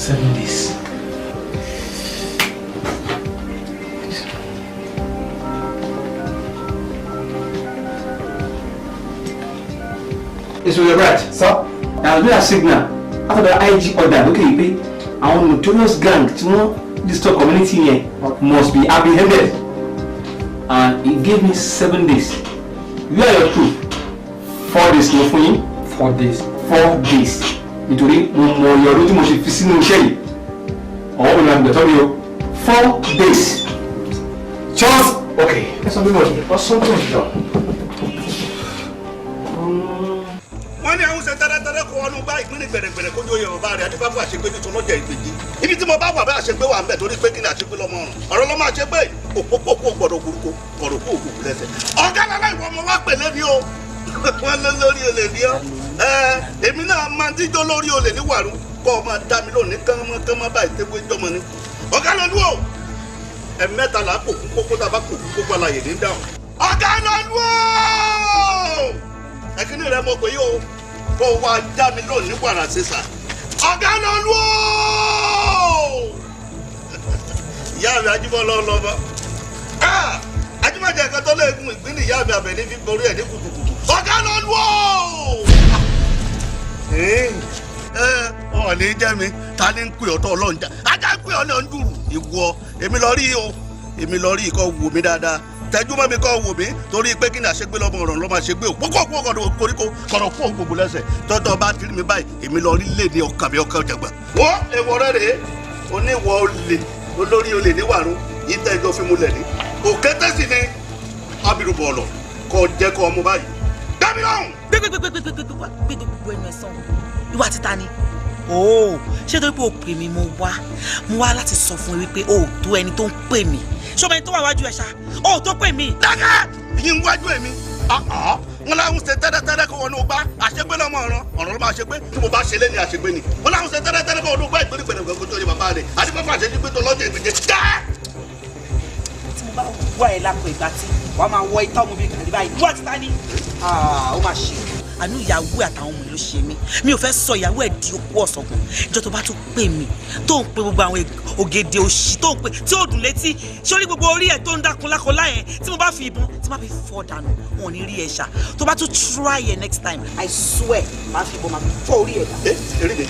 7 days. Yes, you're right, sir. Now, we are signal. After the IG order, okay, our notorious gang, this community here must be apprehended. And he gave me 7 days. You are your proof. 4 days, no for you? 4 days. 4 days. Nítorí mo yọ ọdún tí mo ṣe fi sínú iṣẹ́ yìí. Ọwọ́ mi máa gbẹ̀tọ́ mi o. 4 days. Just okay. That's something more. What's something more? Wọ́n ní àwọn ṣẹ̀tẹ̀rẹ̀tẹ̀rẹ̀ kó wọnú bá ìpínlẹ̀ gbẹ̀rẹ̀gbẹ̀rẹ̀ kójú oyè ọba rẹ̀ adébáfò àṣegbé ní tọ́lọ́jà ìgbèjì. Ibi tí mo bá wà bá àṣegbé wà ń bẹ̀ torí pé kí ni àṣegbé lọ́mọ ọ̀run. Ọ̀rọ̀ lọ́mọ àṣegbé òpópópó gbọ́dọ̀ gbòrúkọ kọ̀rọ̀ kó òkùnkùn lẹ́sẹ̀. Ọ̀gá lára ìwọ ọmọ wa pèlè ni o. Wọ́n lé lórí olè ní ọ́. Èmi náà máa ń díjọ́ lórí olè ní wàrú kọ́ ọ máa dá mi lónìí kánmọ́ báyìí tẹ́wé jọmọ ni. Ọ̀gá lọ́lú o. Ẹ̀mẹ́ta là á kò kú kókó tá a bá kò kú kókó alayè ní dáhùn. Ọ̀gá lọ́lú o. Ẹ̀kíní rẹ̀ mọ̀ pé yóò kó wá dá mi lónìí wàrà sísà. Ọ̀gá lọ́lú o. Ìyá mi Ajíbọ́lá ọlọ́mọ. Ajímọ̀jẹ̀ kan tó léegun ìgbín ní ìyá mi Àbẹ̀ní fi borí ẹ̀ ní kùtùkùtù. Ọ̀gá lọ́lú o. Ọ̀ ní jẹ́ mi ta ni ń pè ọ́ tó ọlọ́run já ajá ń pè ọ́ náà ń dùrù ìwọ èmi lọ rí o èmi lọ rí ikọ̀ wò mí dáadáa tẹ́jú mọ́ mi kọ́ wò mí torí pé kí ni àṣegbé lọ́mọ ọ̀rọ̀ ló máa ṣe gbé o kókó koríko kọ̀rọ̀ fún ògbògbò lẹ́sẹ̀ tọ́tọ́ bá tiri mi báyìí èmi lọ rí lè ní ọkàn mi ọkàn jàgbà. wọ́n èèwọ̀ rẹ̀ rèé oníwọ̀ olè olórí olè ní wàrú yìí tẹ́ ẹjọ́ fi múlẹ̀ ní òkété sì ni abiru bọ̀ọ̀lọ̀ kọ́ jẹ́ kọ́ ọmọ báyìí. dábì lọ́hùn. gbẹgbẹgbẹgbẹgbẹgbẹ ẹnu ẹ sàn ìwà títa ni ooo ṣé torí pé o pè mí mo wá láti sọ fún ẹ wípé o ò tó ẹni tó ń pè mí ṣọmọ ẹni tó wà wájú ẹ ṣá o ò tó pè mí. dákẹ́ yín wájú ẹ̀mí wọn láwọn ṣe tẹ́lẹ̀tẹ́lẹ̀ kó wọnú ọgbà àṣegbé lọ́mọ ọ̀rọ̀ ló máa ṣe pé tí mo bá ṣe lé ní àṣegbé ni wọn láwọn ṣe tẹ́lẹ̀tẹ́lẹ̀ kó wọnú ọgbà ìgbéni gbẹ̀dẹ̀gbẹ̀ tó yẹ bàbá rẹ̀ àdìpọ́pọ́ àṣegbé tó lọ́jọ́ ìgbèjì dá. tí mo bá wọ ẹ lápò ìgbà tí wàá máa wọ itọ́ mu bí kàdí báyìí wọ́n ti ta ni ó máa ṣe àánú ìyàwó àtàwọn ọmọ ìlú ṣe mí mi ò fẹ́ sọ ìyàwó ẹ̀ di okú ọ̀sọ̀gùn ìjọ tó bá tún pè mí tó ń pe gbogbo àwọn ògèdè òṣì tó ń pe tí ó dùn létí sórí gbogbo orí ẹ̀ tó ń dákun lákọlá yẹn tí mo bá fi ìbọn tí mo bá fi fọ́ dànù wọn ò ní rí ẹ ṣá tó bá tún try ẹ next time I swear máa fi ìbọn máa fi fọ́ orí ẹ̀ dà. eré mi.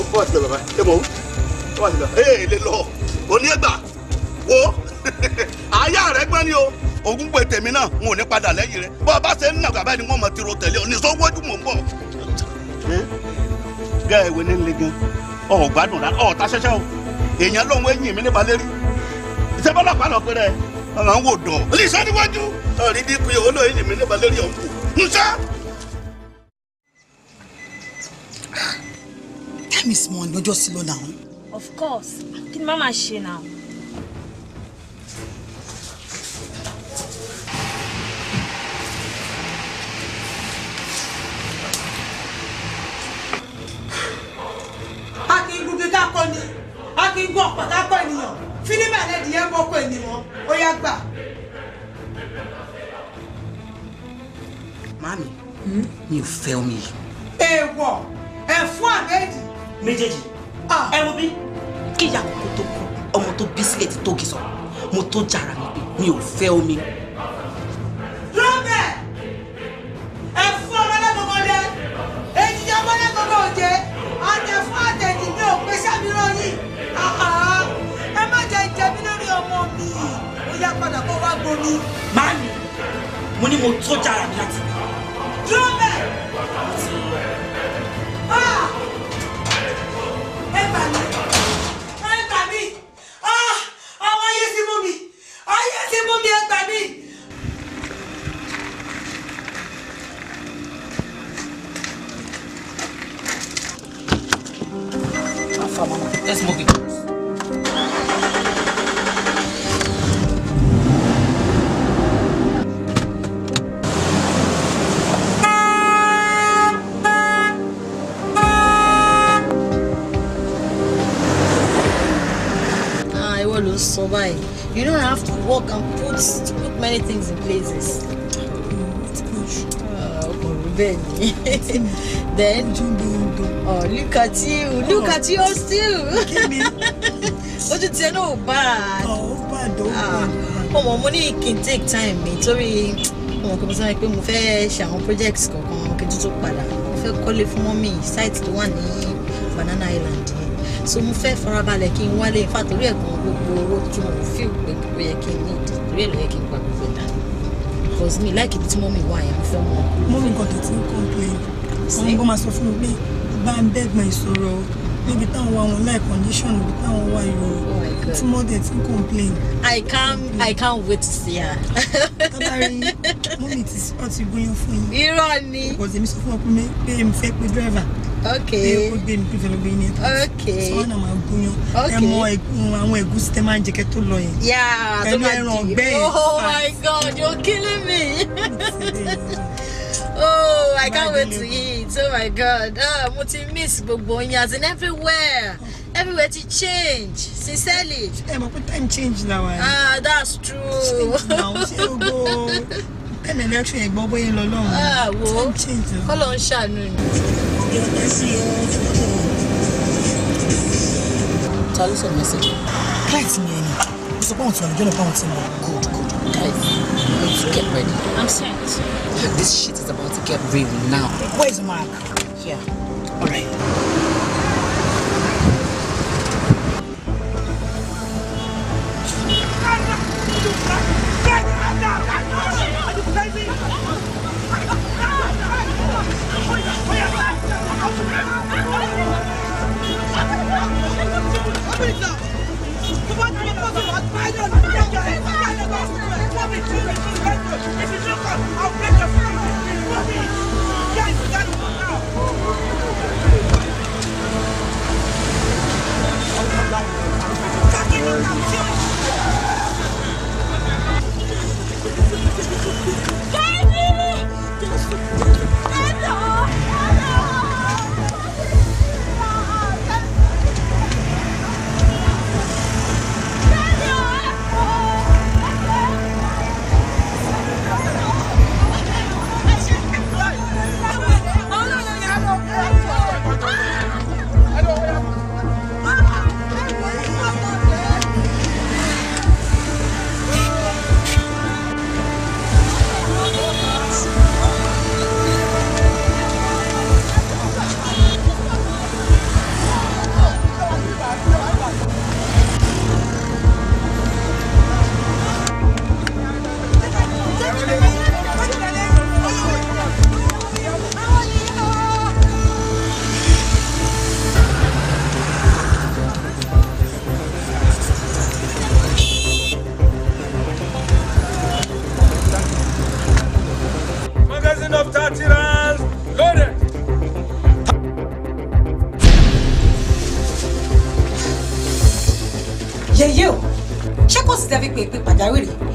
ó bọ́ àti bàbá ẹ mọ̀ ó wà sílẹ̀ ẹ lè lọ òní ẹgbà wo àyà rẹ gbọ́n ni o ogun pé tèmi náà n ò ní padà lẹ́yìn rẹ̀ bọ́ ọba ṣe ń nà gàbá ni wọ́n mọ̀ tiro tẹ̀lé òní sọ wọ́jú mọ̀ ń bọ̀. gẹ́ ìwé ní le gan ọ̀ gbádùn rà ọ̀ ta ṣẹ́ṣẹ́ o èèyàn lóhun ẹ̀yìn mi nípa lérí ìṣẹ́ bọ́lá pa lọ pé rẹ̀ ọ̀rọ̀ ń wò dọ̀ olùṣọ́ níwájú ọ̀rí bí pé olóò ẹ̀yìn mi nípa lérí ọ̀hún kù ńṣá. time is money lọ́jọ́ sí lọ náà. of course kí ni màmá ṣe náà. Akíngún ọ̀pọ̀tápọ̀ ènìyàn fílímù ẹ̀lẹ́dìyẹ bọ́kọ̀ ènìyàn ó yá gbà. Màámi, mi ò fẹ́ omi yìí. Èèwọ̀ ẹ̀fún àbẹ́ẹ̀dì. Méjèèjì. Ẹ wo bí kí ìyá kòkó tó kú ọmọ tó bí sílẹ̀ ti tógi sọ mo tó jàrà mi pé mi ò fẹ́ omi. Lọ́bẹ̀ ẹ̀fún ọmọdé èjìjà ọmọdé òjé àtẹ̀fún àtẹ̀jì mi ò pé sábìrán yìí. Ẹ má jẹ ìjẹ̀bi lórí ọmọ mi ó yá padà kó wá gbomi. Màámi, mo ní mo tó jàrà mi láti bí. Lọ́bẹ̀ ẹ gbà mí àwọn ayé ti mú mi ẹ gbà mí. Let's move it. So bye. You don't have to work and put many things in places. Benny. Then, oh, look at you. Look at you still. What you say? No bad. Oh, bad. Oh, money can take time. Sorry. Oh, come on, I'm going to share on projects. Come on, can you talk about that? I'm going to call for mommy. Site the one in Banana Island. So I'm going to farabalẹ̀ kí n wálé. In fact, we are going to go to feel we can need. Really, I can work with that. Because me like it, mommy. Why I'm so mommy got it in complaint. I'm going to sọ fún mi bá ń beg my sorrow. Maybe táwọn wá wọn like condition, maybe táwọn wá you. Oh my God. It's more than in complaint. I can't wait to see her. Tabari, mommy is what you going for. Irony. Because they sọ fún mi pé mi fẹ́ pé driver. Okay. Okay. So na ma gunyan. Okay. Ẹ mọ̀ àwọn ẹ̀gúsí tẹ́ máa ń jẹ kẹ́ tó lọ yẹn. Yeah. Oh my God, you're killing me. Oh, I can't wait to eat. Oh my God. Mo ti miss gbogbo yín as in everywhere. Everywhere to change. Sincerely. Ẹ mọ̀ pé time change now. That's true. Now ṣé o go ẹ̀mẹ̀ election yẹn gbọ́ bóyá lọ lọ́run. Wo. Time change. Kọ́lọ̀ ń ṣàánú ni. Ta ló sọ message? Client mi ẹni. Mo sọ pé àwọn tí wọ́n jọ́nà báwọn ti mọ̀. Good. Guys, let's get ready. I'm set. This shit is about to get real now. Where's Mark? Here. All right.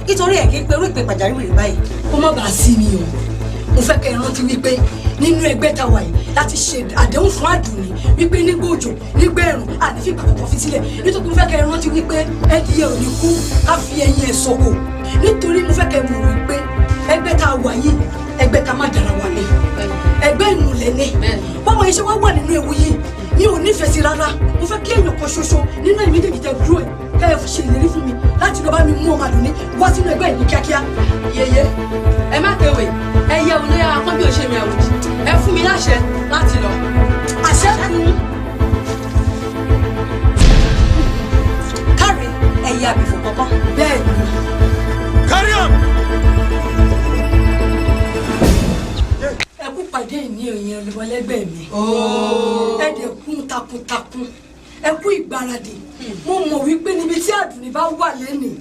Nítorí ẹ̀ kí n perú ìpè pàjáwìrì báyìí. Kó má bàa sí mi o. Mo fẹ́ kẹ́ ẹ rántí wípé nínú ẹgbẹ́ ta wà yìí láti ṣe àdéhùn fún Àdùnní wípé nígbà òjò nígbà ẹ̀rùn àti fi pàpàpọ̀ fi sílẹ̀. Nítorí mo fẹ́ kẹ́ ẹ rántí wípé ẹdìyẹ ò ní kú ká fi ẹyin ẹ̀ sọ̀kò. Nítorí mo fẹ́ kẹ́ ẹ mọ̀ wípé ẹgbẹ́ ta wà yìí ẹgbẹ́ ká má dára wà ní. Ẹgbẹ́ ìmùlẹ̀ ni. Báwọn iṣẹ́ wá wà nínú ewu yìí mi ò nífẹ̀ẹ́ sí rárá. Mo fẹ́ kí èèyàn kan ṣoṣo nínú ẹ̀mí méjèèjì tẹ dúró ẹ̀ kẹ́ ẹ ṣe ìlérí fún mi láti lọ bá mi mú ọmọ Àdùnní wá sínú ẹgbẹ́ yìí kíákíá. Yèyé, ẹ má kéwèé, ẹ yẹ òun ní akọ́ bí o ṣe mi àwòdì. Ẹ fún mi láṣẹ láti lọ. Àṣẹ fún Káre ẹ̀yẹ àbìfò kọ̀ọ̀kan. bẹ́ẹ̀ ni. Carry on. Ẹ kú pàdé ní ẹ̀yìn ọlẹ́gbẹ́ mi. Ẹ dẹ̀ kún takuntakun. Ẹ kú ìgbáradì. Mo mọ̀ wípé níbi tí Àdùnní bá wà lẹ́nìí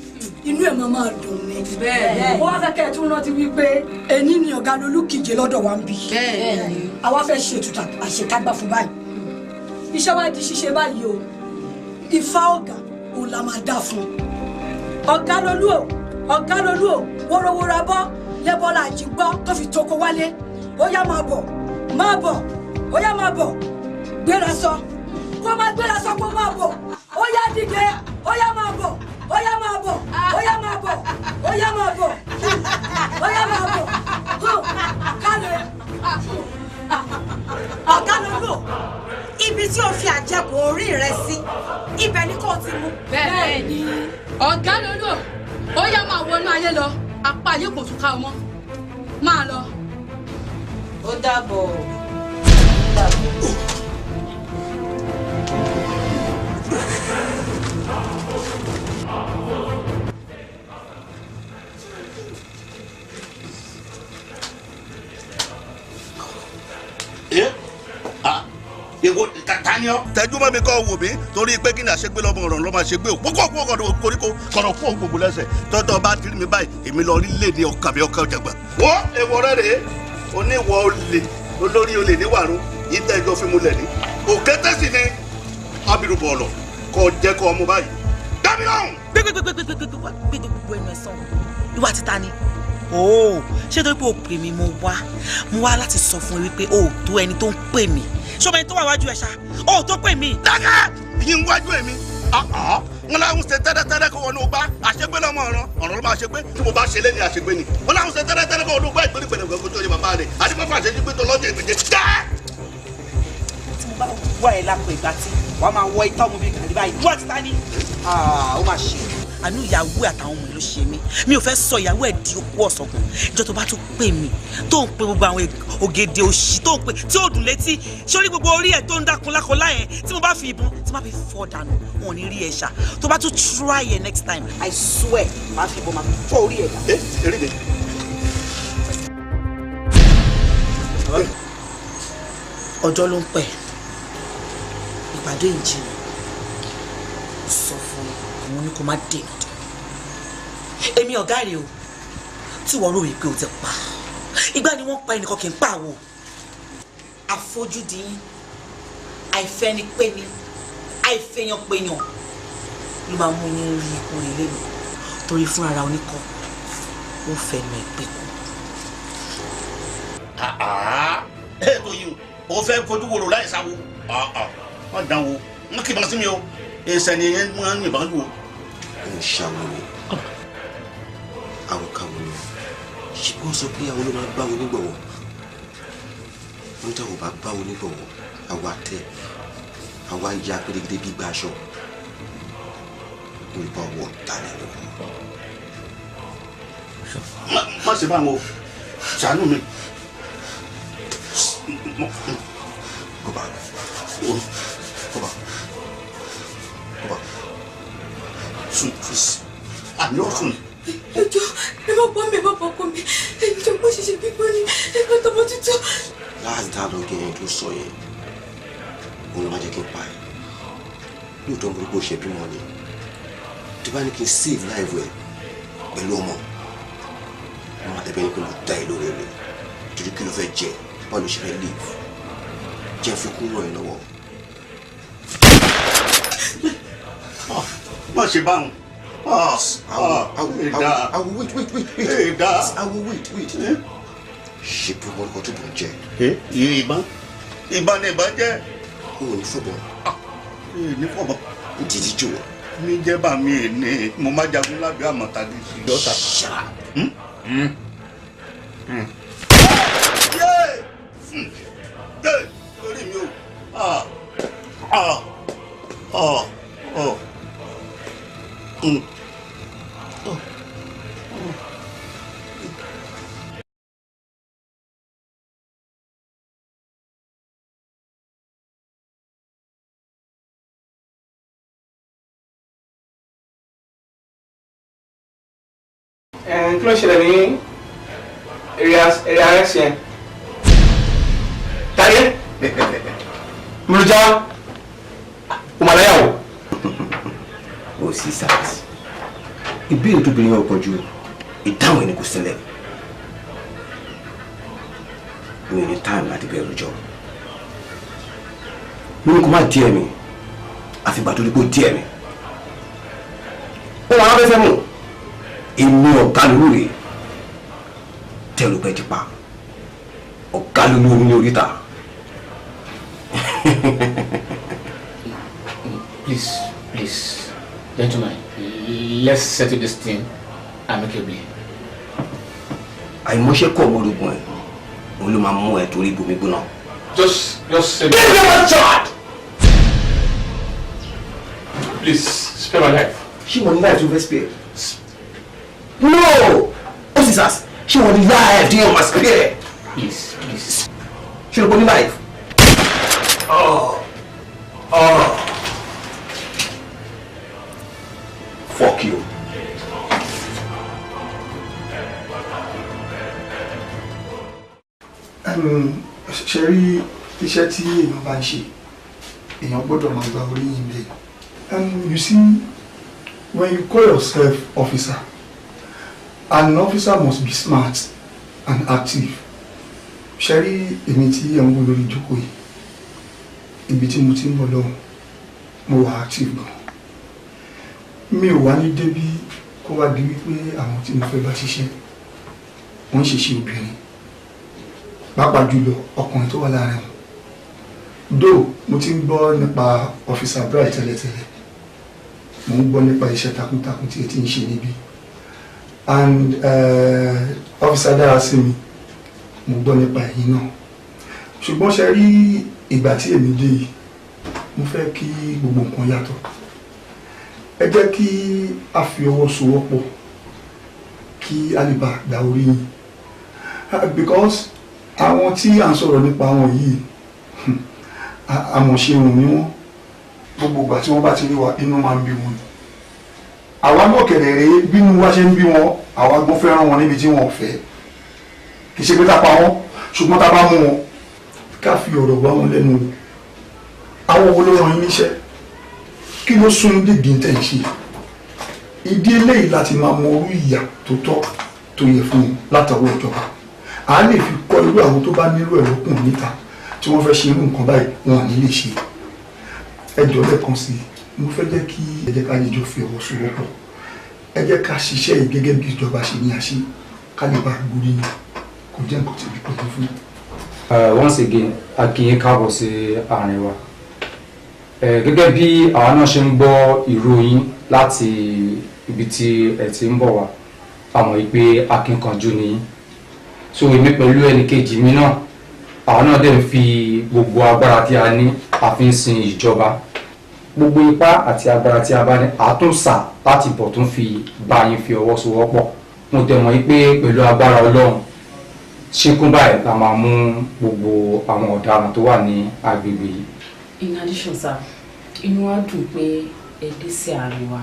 inú ẹ̀ máa dùn ni. Bẹ́ẹ̀. Mo wá fẹ́ kẹ́ ẹ tún rántí wípé ẹni ni ọ̀gá Lolú kìje lọ́dọ̀ wa ń bì. Bẹ́ẹ̀. Àwa fẹ́ ṣe ètùtù àṣekágbá fún báyìí. Iṣẹ́ wa di ṣíṣe báyìí o. Ifá ọ̀gá òun la máa dá fún. Ọ̀gá Lolú o, wórówóró abọ́ lẹ́bọ́lá àjígbọ́ tó fi tóko wálé. Ó yá máa bọ̀, ó yá máa bọ̀, gbéra sọ. Kó máa gbéra sọ kó máa bọ̀. Ó yá dìde, ó yá máa bọ̀, ó yá máa bọ̀, ó yá máa bọ̀, ó yá máa bọ̀, ó yá máa bọ̀. Káre ọ̀gá ló lò ibi tí o fi àjẹkù orí rẹ sí ibẹ̀ ni kò ti mú. bẹ́ẹ̀ ni ọ̀gá ló lò ó yá máa wọnú ayé lọ apá ayé kò tún ká ọmọ máa lọ. ó dàbọ̀. Èwo tani ọ. Tẹ́jú mọ́ mi kọ́ wò mí torí pé kí ni àṣegbé lọ́mọ ọ̀rọ̀ ló máa ṣe gbé o. Kókó koríko kọ̀rọ̀ fún gbogbo lẹ́sẹ̀. Tọ́tọ̀ bá tiri mi báyìí èmi lọ rí léde ọkàn mi ọkàn jẹgbà. Wọ́n èwo rẹ̀ rèé oníwọ̀ olè olórí olè níwàrú yìí tẹ́jọ́ fi múlẹ̀ ní. Òkété sì ni abiru bọ̀ọ̀lọ̀ kọ́ jẹ́ kọ́ ọmọ báyìí. Dábì lọ́hùn. Gbé gbogbo ẹnu ẹ̀ sàn ìwà títa ni. Ooo ṣé torí pé o pè mí mo wá láti sọ fún ẹ wípé o ò tó ẹni tó ń pè mí ṣọmọ ẹni tó wà wájú ẹ ṣá o ò tó pè mí. dákẹ́ yín wájú ẹ̀ mi wọn láwọn ṣe tẹ́lẹ̀tẹ́lẹ̀ kó wọnú gbá àṣegbé lọ́mọ ọ̀rọ̀ ló máa ṣe pé tí mo bá ṣe lé ní àṣegbé ni wọn láwọn ṣe tẹ́lẹ̀tẹ́lẹ̀ kó wọnú gbá ìgbéni pẹ̀lẹ́pẹ̀lẹ́ kó tó yẹ bàbá rẹ̀ àdìpọ́pọ́ àṣegbé tó lọ́jọ́ ìgbèjì dá. tí mo bá wá ẹ lápò ìgbà tí wàá máa wọ itọ́ mu bí kàlí báyìí wọ́n ti ta ni ó máa ṣe àánú ìyàwó àtàwọn ọmọ ìlú ṣe mí mi ò fẹ́ sọ ìyàwó ẹ̀ di okú ọ̀sọ̀gbọ̀n ìjọ tó bá tún pè mí tó ń pe gbogbo àwọn ògèdè òṣì tó ń pe tí ó dùn létí sórí gbogbo orí ẹ̀ tó ń dákun lákọlá yẹn tí mo bá fi ìbọn tí mo bá fi fọ́ dànù wọn ò ní rí ẹ ṣá tó bá tún try ẹ next time I swear máa fi ìbọn máa fi fọ́ orí ẹ̀ dà. eré de. ọjọ́ ló ń pẹ́ ìpàdé ìjìnlẹ̀ sọ fún àwọn ní kó má dènà dé èmi ọ̀gá rẹ̀ o tí wọ́n rò wípé o ti pa ìgbà ni wọ́n pa ẹnìkan kì í pa àwọ̀ àfojúdi àìfẹ́nipẹ́ni àìfẹ́yànpẹ́yàn ló máa mú yín rí ikú rẹ̀ lẹ́nu torí fún ara oníkọ́ ó fẹ́nu ẹ̀ pé kú. ètò yìí o fẹ́ fojú wòrò láì sáwó wọ́n dán wo wọ́n kì í bọ́ sí mi o ẹsẹ̀ ni yẹn wọ́n ń yìnbọn lù o. ń ṣàwọn ni àwọn káwọn ni ṣé wọ́n sọ pé àwọn ló máa bá wọn nígbọ̀wọ́ wọ́n táwọn bá bá wọn nígbọ̀wọ́ àwa tẹ àwa ya pérégedé gbígbà aṣọ wọ́n bá wọ tálẹ̀ lọ. má ṣe báwọn o ṣàánú mi. Kọ́ba kọ́ba kọ́ba sùn àní ọ̀sùn. ẹjọ́ ẹ má bọ́ mi ẹ má bọ́ ọkọ mi ẹjọ́ bó ṣe ṣe gbígbó ni ẹgbẹ́ tọmọ tuntun. láti dá lọ́gẹ̀ yẹn tó sọ yẹn òun má jẹ́ kí n pa ẹ̀ lóòótọ́ mo rí bó ṣe bímọ ni tó bá ní kí n save life ẹ̀ pẹ̀lú ọmọ wọn máa tẹ̀bẹ́ ní pé mo dá ẹ lórí rẹ̀ torí kí ló fẹ́ jẹ báwo ló ṣe fẹ́ live jẹ́ fi kún ràn ẹ́ lọ́wọ́. má ṣe báwọn. I will wait. I will wait. Ṣé bí wọn kò tó bọ̀ jẹ́? Ìbọn ni ìbọn jẹ́. O ò ní fọ̀bọ̀. Ní fọ̀bọ̀. N ti di jò. Ní jẹ́bà mi ní mo má jagun lábẹ́ àmọ̀tàdé sí dọ́ta. Lórí mi o. kí ló ṣẹlẹ̀ ní area x yẹn tayé mùrùjá ọmọláyàwó. O sì sáàsì ìbéèrè tó bìnrin ọ̀pọ̀ ju ìdáhùn ẹni kò ṣẹlẹ̀ mi ò ní táìmù láti bẹ̀rù jọ mi ní kó má díẹ̀ mi àfìgbà tó ní kó díẹ̀ mi ó wà á fẹ́ mú èmi ọ̀gá lórí tẹ̀lú pẹ́ ti pa ọ̀gá lórí ní oríta. Please, gentlemen, let's settle this thing amicably. àìmọṣẹ́ kọ́ ọmọdógún ẹ̀ òun ló máa mú ẹ torí bomi gbóná. Just say. Give me my child. Please spare my life. She won't lie to spare. No! Officers, she won't lie to you, my spirit. Please. She won't lie. Oh. Fuck you. Ṣe rí iṣẹ́ tí èèyàn bá ń ṣe, èèyàn gbọ́dọ̀ máa gba orí yìn lé. You see, when you call yourself officer, an officer must be smart and active. Ṣe rí èmi tí ẹ̀ ń wò lórí ìjókòó yìí, ibi tí mo ti ń bọ̀ lọ́hùn, mo wà active gan. Mi ò wá ní débí kó wá di wípé àwọn tí mo fẹ́ bá ṣiṣẹ́ wọ́n ń ṣiṣẹ́ obìnrin, pàápàá jùlọ ọkùnrin tó wà láàrin wọn. Though mo ti ń gbọ́ nípa Officer Bright tẹ́lẹ̀tẹ́lẹ̀, mo ń gbọ́ nípa iṣẹ́ takuntakun tí ẹ ti ń ṣe níbí, and Officer Darasimi, mo gbọ́ nípa ẹ̀yin náà. Ṣùgbọ́n ṣe rí ìgbà tí èmi dé yìí, mo fẹ́ kí gbogbo nǹkan yàtọ̀. Ẹ jẹ́ kí a fi ọwọ́ sowọ́pọ̀ kí a lè bá gba orí yìn, because àwọn tí à ń sọ̀rọ̀ nípa wọn yìí àmọ̀ṣeun ni wọ́n. Gbogbo ìgbà tí wọ́n bá ti rí wa inú máa ń bí wọn. Àwa náà kẹ̀lẹ̀ rèé bínú wa ṣe ń bí wọn, àwa gbọ́n fẹ́ràn wọn níbi tí wọ́n fẹ́. Kì í ṣe pé ká pa wọ́n, ṣùgbọ́n tá a bá mú wọn ká fi ọ̀rọ̀ wá wọn lẹ́nu wò. Àwọn wo ló rán yín níṣẹ́? Kí ló sún dèbí ń tẹ̀ ń ṣe? Ìdí eléyìí láti máa mọ orú ìyà tó tọ́ tó yẹ fún un látọwọ́ ìjọba. À lè fi kọ́ irú àwọn tó bá nílò ẹ̀rọ kùn níta tí wọ́n fẹ́ ṣe irú nǹkan báyìí wọn ò ní lè ṣe. Ẹ jọ̀ọ́ lẹ́ẹ̀kan sí i, mo fẹ́ jẹ́ kí ẹ jẹ́ ká yíjọ fi ọwọ́ sowọ́pọ̀. Ẹ jẹ́ ká ṣiṣẹ́ yìí gẹ́gẹ́ bí ìjọba ṣe ní àṣẹ ká lè bá gbórí yìí, kò jẹ́ nǹkan tí ibi pẹ̀lú fún. Once again, a kí yín káàbọ̀ sí àárín wa. Gẹ́gẹ́ bí àwa náà ṣe ń gbọ́ ìròyìn láti ibi tí ẹ ti ń bọ̀ wá, a mọ̀ pé akínkanjú ni yín. So èmi pẹ̀lú ẹnìkejì mi náà, àwa náà dẹ̀ ń fi gbogbo agbára tí a ní àfi ń sin ìjọba. Gbogbo ipá àti agbára tí a bá ní àtúnṣà láti bọ̀ tún fi bá yín fi ọwọ́ sowọ́pọ̀. Mo dẹ̀ mọ̀ pé pẹ̀lú agbára Ọlọ́run ṣíkún báyìí la máa mú gbogbo àwọn ọ̀daràn tó wà ní agbègbè yìí. In addition, sir, inú wa dùn pé ẹ dé sí àárín wa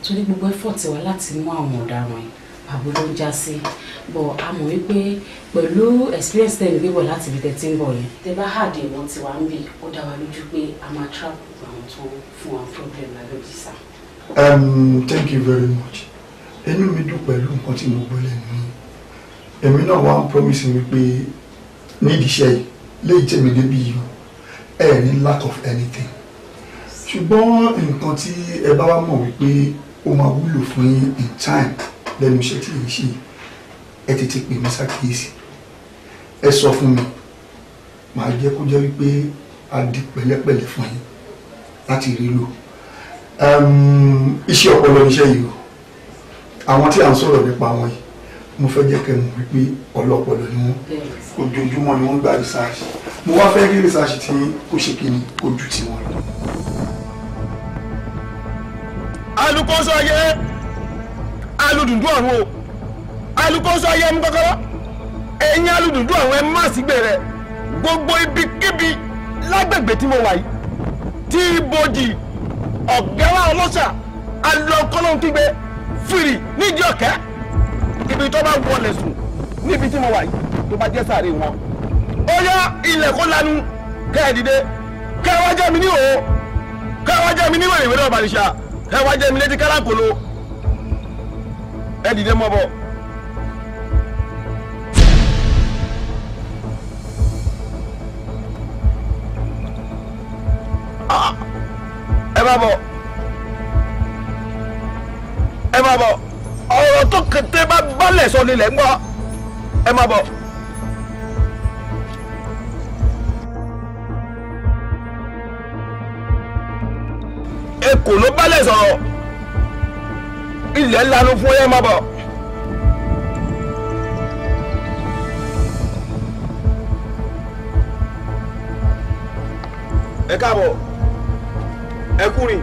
torí gbogbo effort wa láti mú àwọn ọ̀daràn yìí pàbó ló ń já sí. But a mọ̀ wípé pẹ̀lú experience tẹ̀ ń gbé bọ̀ láti ibi tẹ̀ tí ń bọ̀ yẹn. Tẹ bá hàdé ìwọ̀n tiwa ń bì, ó dá wa lójú pé a máa trap àwọn tó fún wa problem lálójì sá. Thank you very much. Inú mi dùn pẹ̀lú nǹkan tí mo gbọ́ lẹ́nu yín. Èmi náà wá ń promise mi pé nídìí iṣẹ́ yìí léyìí tẹ̀mí débi yìí ẹ ní lack of anything. Ṣùgbọ́n nǹkan tí ẹ bá wá mọ̀ wípé ó máa wúlò fún yín in time lẹ́nu iṣẹ́ tí yìí ṣe, ẹ tètè pè mí ṣàkíyèsí. Ẹ sọ fún mi, màá jẹ́ kó jẹ́ wípé a di pẹ̀lẹ́pẹ̀lẹ́ fún yín láti rí lò. Iṣẹ́ ọpọlọ níṣẹ́ yìí o. Àwọn tí à ń sọ̀rọ̀ nípa wọn yìí, mo fẹ́ jẹ́ kẹ́ mọ̀ wípé ọlọ́pọlọ ni wọ́n. Ojoojúmọ́ ni wọ́n gba research. Mo wá fẹ́ rí research tí kò ṣe kí ni kó ju tí wọ́n lọ. Alùkóso ayé alùdùndú ọ̀run o, alùkóso ayé mú kọ́kọ́rọ́, ẹ̀yin alùdùndú ọ̀run ẹ má sì gbèrè gbogbo ibikíbi lágbègbè tí mo wà yìí tí ibojì ọ̀gẹ́wà ọlọ́ṣà alọ́kọ́lọ́hún kígbe fìrì nídìí ọ̀kẹ́ ibi tó bá wọlé sùn níbi tí mo wà yìí tó bá jẹ́ sáré wọn. Ó yá ilẹ̀ kó lanu kẹ́ ẹ̀ dìde kẹ́ ẹ wá jẹ́ mi ní òó kẹ́ ẹ wá jẹ́ mi ní wèrè wèrè ọ̀bàlìṣà kẹ́ ẹ wá jẹ́ mi létí kálákòló ẹ dìde mọ́ bọ̀. Ẹ má bọ̀ ẹ má bọ̀ ọ̀rọ̀ tó kété bá balẹ̀ sọ nílẹ̀ ń gbọ́ ẹ má bọ̀. Èkó ló balẹ̀ sọ̀rọ̀ ilẹ̀ lanu fún ẹ má bọ̀. ẹ káàbọ̀ ẹ kúrin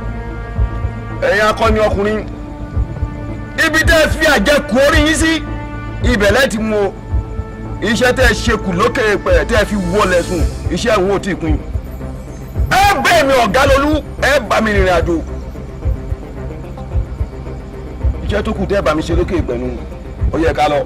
ẹ̀yin akọni ọkùnrin ibi tẹ́ ẹ fi àjẹkù orí yín sí ibẹ̀ lẹ́ẹ̀tì mú o iṣẹ́ tẹ́ ẹ ṣe kù lókè pẹ̀ tẹ́ ẹ fi wọlé sùn iṣẹ́ ìwọ̀n ò tí ì pín ẹ bẹ́ẹ̀ mi ọ̀gá lolú ẹ bá mi rìnrìn àjò iṣẹ́ tó kù tẹ́ ẹ bá mi ṣe lókè pẹ̀lú ó yẹ ká lọ.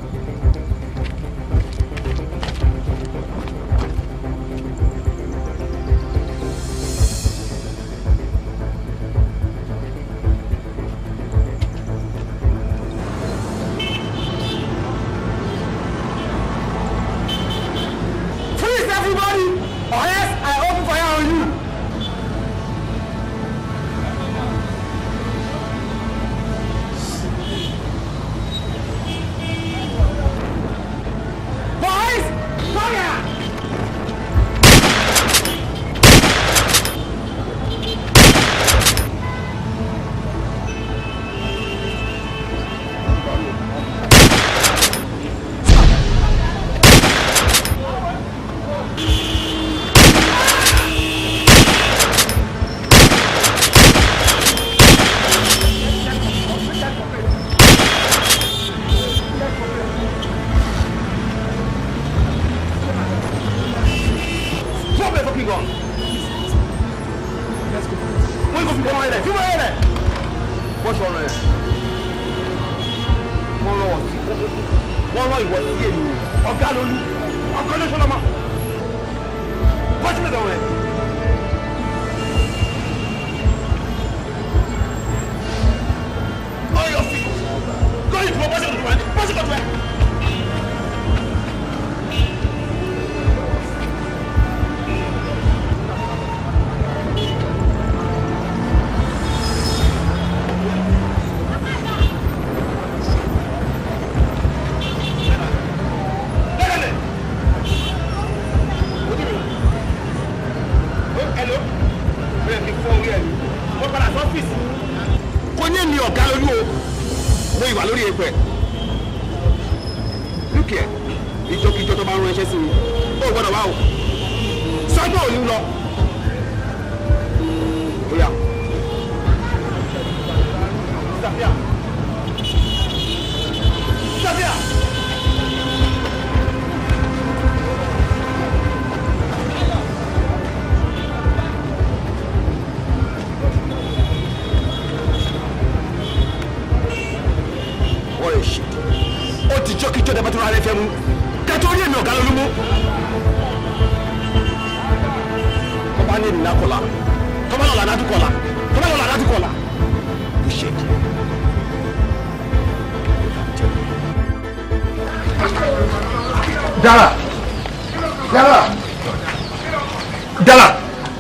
Dara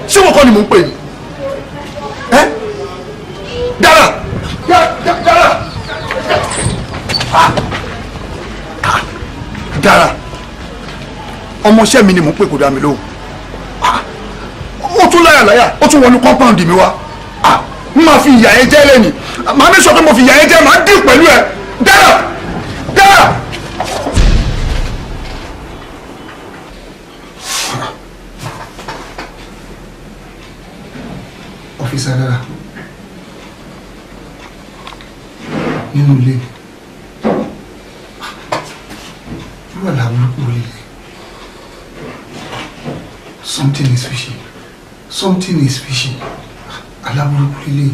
ṣé wọn kọ́ ni mò ń pè ní ẹ́ Dara Dara ọmọọṣẹ́ mi ni mò ń pè kó dá mi lóhùn ó tún láyàláyà ó tún wọnú compound mi wá n máa fi ìyà yẹn jẹ́ lẹ́nìí màá mi sọ pé mo fi ìyà yẹn jẹ́ màá dín pẹ̀lú ẹ̀ Dara. Dara nínú ilé wà láburúkú ilé something is fishy aláburúkú ilé.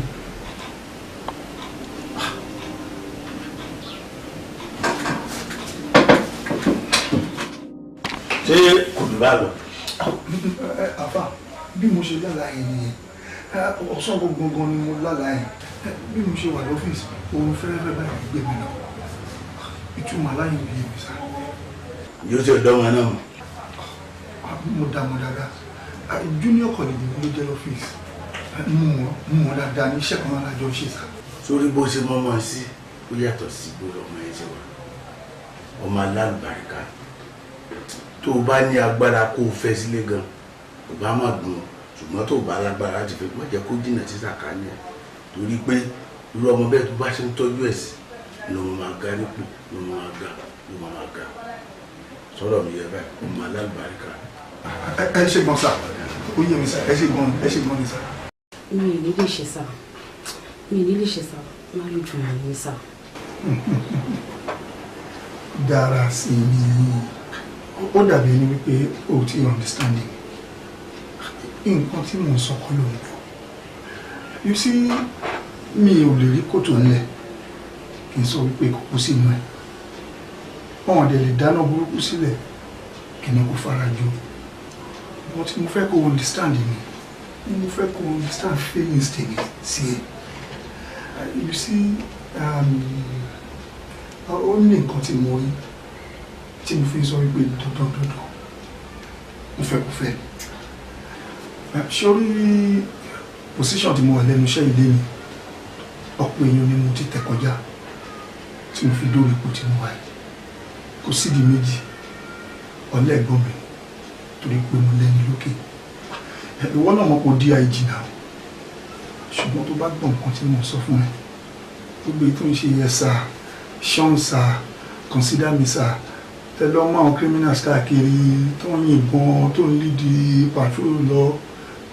ṣé kò ní bá lọ. àfà bí mo ṣe lálàá yẹn nìyẹn ọ̀sán gbogbo ni mo lálàá yẹn bí mo ṣe wà lọ́fíìsì oorun fẹ́rẹ́fẹ́ báyìí gbé mi lọ ìtumọ̀ aláyẹ̀ bí èmi sá. yóò ṣe ọ̀dọ́ wọn náà mọ̀. mo dá mọ̀ dáadáa junior colleague mi ló jẹ́ lọ́fíìsì mo mọ̀ dáadáa ní iṣẹ́ kan alájọ ṣe sá. sórí bó ṣe mọ́mọ́ sí ó yàtọ̀ sí gbọ́dọ̀ ọmọ ẹ̀ ṣe wà ọmọ alálùbáríkà tó o bá ní agbára kó o fẹ́ sílé gan o bá má dùn ṣùgbọ́n tó o bá lágbára ti fẹ́ má jẹ́ kó jìnnà sí sàkáání ẹ̀ torí pé irú ọmọ bẹ́ẹ̀ tó bá ṣe ń tọ́jú ẹ̀ sí ló máa ga nípò ló máa ga sọ̀rọ̀ mi yẹ báyìí ọmọ alálùbáríkà ẹ ṣe gan sá ó yé mi sá ẹ ṣe gan ni sá. mi ì ní lè ṣe sá má lè jù mí ní sá. dára sí mi ó dàbí ẹni wípé o ti understanding nǹkan tí mò ń sọ kọ́ ló ń bọ̀ you see mi ò lè rí kòtò ńlẹ̀ kì í sọ wípé kò kú sínú ẹ̀ wọn dẹ̀ lè dáná burúkú sílẹ̀ kì ní kó fara jọ but mo fẹ́ kó understand mi mo fẹ́ kó understand feelings tèmi sí ẹ you see ó ní nǹkan tí mo rí tí mo fi sọ wípé dandan mo fẹ́ kó fẹ́ sórí position tí mo wà lẹ́nu iṣẹ́ ilé mi ọ̀pọ̀ èèyàn ni mo ti tẹ̀ kọjá tí mo fi dórí ipò tí mo wà yìí kò sídìí méjì ọ̀lẹ́ ẹ̀gbọ́n mi torí pé mo lẹ́ni lókè ìwọ náà mọ̀ pé ó dig náà ṣùgbọ́n tó bá gbọ́ nǹkan tí mo sọ fún ẹ gbogbo èyí tó ń ṣe yẹ sá sean sá consider me sá tẹ̀lé ọmọ àwọn criminals káàkiri tó ń yìnbọn tó ń lídìí patrol lọ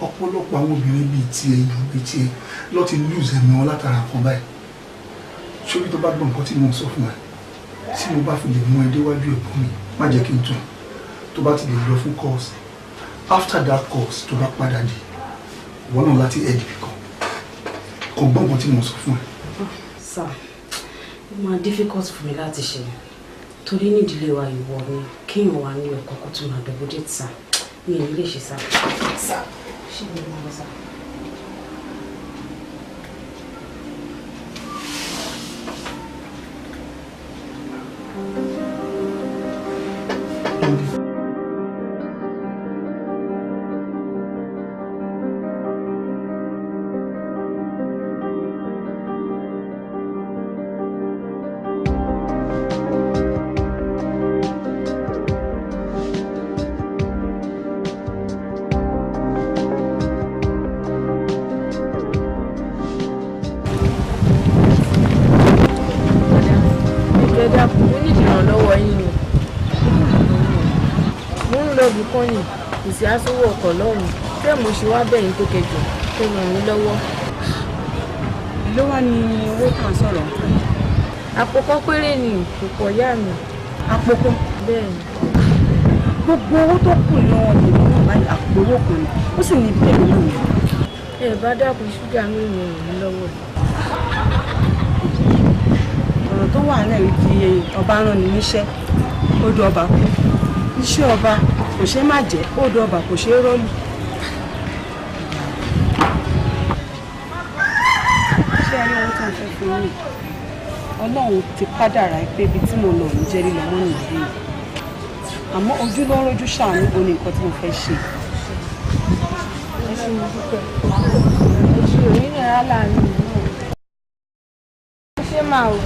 ọ̀pọ̀lọpọ̀ àwọn obìnrin bíi tiẹ̀ èèyàn bíi tiẹ̀ lọ́ ti lose ẹ̀mí wọn látara nǹkan báyìí ṣórí tó bá gbọ́ nǹkan tí mo sọ fún ẹ tí mo bá fi lè mú ẹ déwájú ẹ̀gbọ́n mi má jẹ́ kí n tún tó bá ti lè lọ fún course after that course tó bá padà dé ìwọ náà láti ẹ̀ dìbì kan kò gbọ́ nǹkan tí mo sọ fún ẹ. sir ó máa difficult fún mi láti ṣe torí nídìílé wa ìwọ ni kéèyàn wà ní ẹ̀kọ́ kó tún máa dọ̀bọ̀ dé tì sá mi ò ní lè ṣe sá ṣé mi ò mọ̀ sá. ìsì àsówó ọkọ̀ lọ́hùn tẹ́ mo ṣe wá bẹ̀yìn tó kẹjọ tó ràn mí lọ́wọ́. ló wá ní owó kan sọ̀rọ̀ nǹkan. àpòkọ́ péré ni kò pọ̀ yá mi. àpòkọ́. bẹ́ẹ̀ ni. gbogbo owó tó kù lọ́wọ́ tèmi náà báyìí àpò owó kan ni ó sì ní bẹ́ẹ̀ lóhùn. ẹ bá dákun ṣúgà mi ò ràn mí lọ́wọ́. ọ̀rọ̀ tó wà náà rí ti ọba rán ni níṣẹ́ ó dún ọba kú iṣẹ́ ọba kò ṣe má jẹ́ ó dún ọba kò ṣe rọ́ọ̀lù. ṣé ẹ rí ohun tí a fẹ́ fún yín ọlọ́run ti kádàrá pé ibi tí mo lọ ní jẹ́rí lọ́mọ nìyí àmọ́ ojú ló ń rojú ṣàánú o ní nǹkan tí mo fẹ́ ṣe. ẹ ṣe mo dúpẹ́ èṣù òní náírà láàánú mi ṣé máa wò.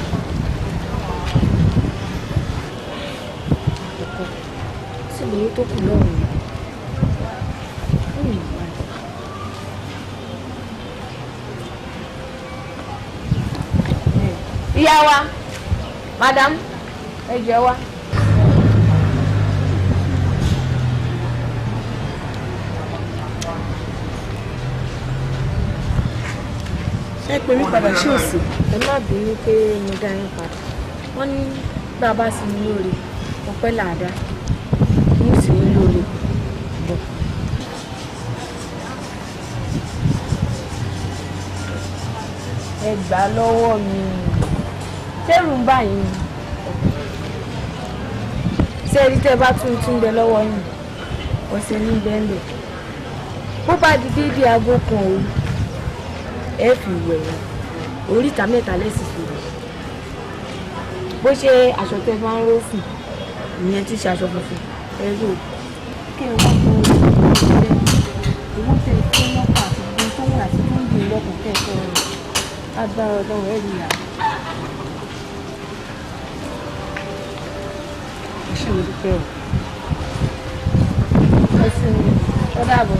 síbi tó kù lọ́rùn ìyá wa madam ẹ jẹ́ wá. ẹ pè mí padà ṣé òsì. ẹ má bínú pé mo dá yín padà wọ́n ní bá a bá sí mi lóore ọpẹ́ làádá mo sì ní lóore bọ̀. ẹ gbà lọ́wọ́ mi tẹ́rù ń bà yín ṣé ẹni tẹ́ bá tún bẹ lọ́wọ́ yín ọ̀sẹ̀ ní bẹ́ńbẹ́ bó bá di déédéé aago kan òru ẹ fi wẹ̀ oríta mẹ́ta lẹ́sìn fèrè bó ṣe aṣọ tẹ́ máa ń ró fún ìyẹn tí ṣe aṣọ funfun ẹ rò kí ẹ wá fún owó tẹ fún lọ́pàá àti gbogbo tó wà sí tó ń gbìn lọ́kùn kẹ́kọ̀ọ́ rẹ̀ agbára ọlọ́run ẹ̀ nìyà. ẹ ṣe mo dúpẹ́ o. ẹ sì ń ọ dàbọ̀.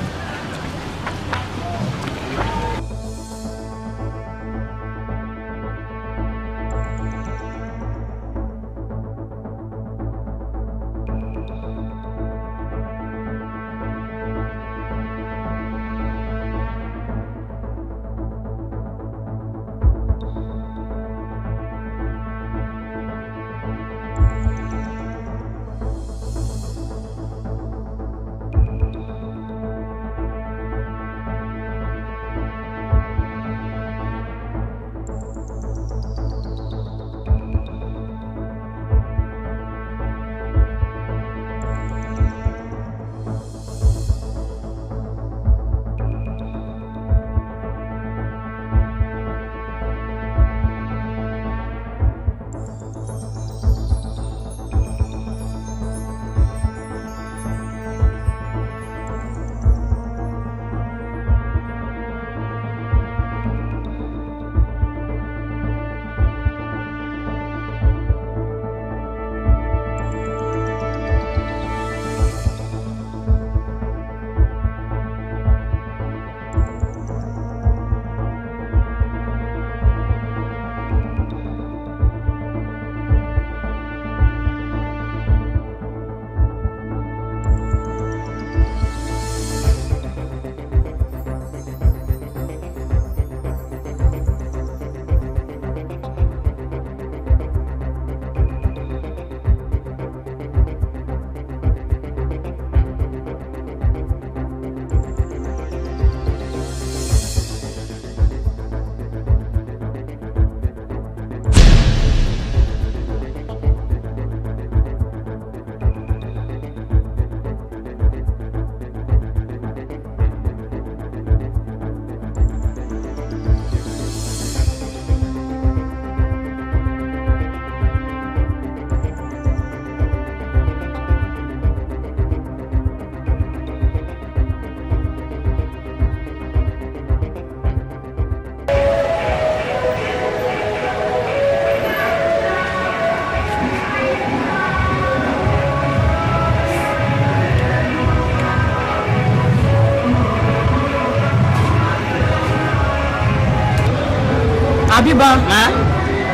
Àbíbá,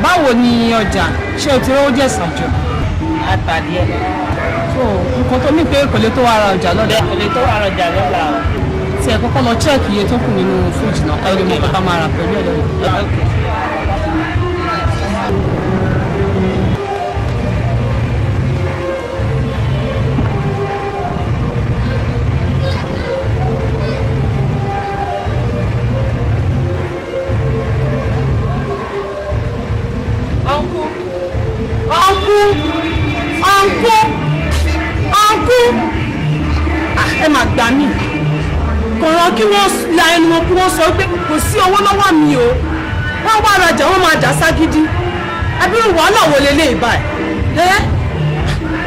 báwo ni ọjà? Ṣé o ti rówó díẹ̀ sàjọ? Àtàdí ẹ̀. So, nǹkan tó mí pé kò lè tó wá ra ọjà lọ́la. Kò lè tó wá ra ọjà lọ́la o. Tí ẹ kọ́kọ́ lọ chẹ́ẹ̀kì iye tó kù nínú fíríjì náà, ká lè mọ nǹkan tá máa rà pẹ̀lú ẹ̀ lọ́la. Ẹ máa gbà mí kọ̀ọ̀rọ̀ kí wọ́n la ẹnu wọn kí wọ́n sọ pé kò sí owó lọ́wọ́ mi o wọ́n wá rajà wọ́n máa jà ságídí abirù wàhálà wo lélẹ̀ báyìí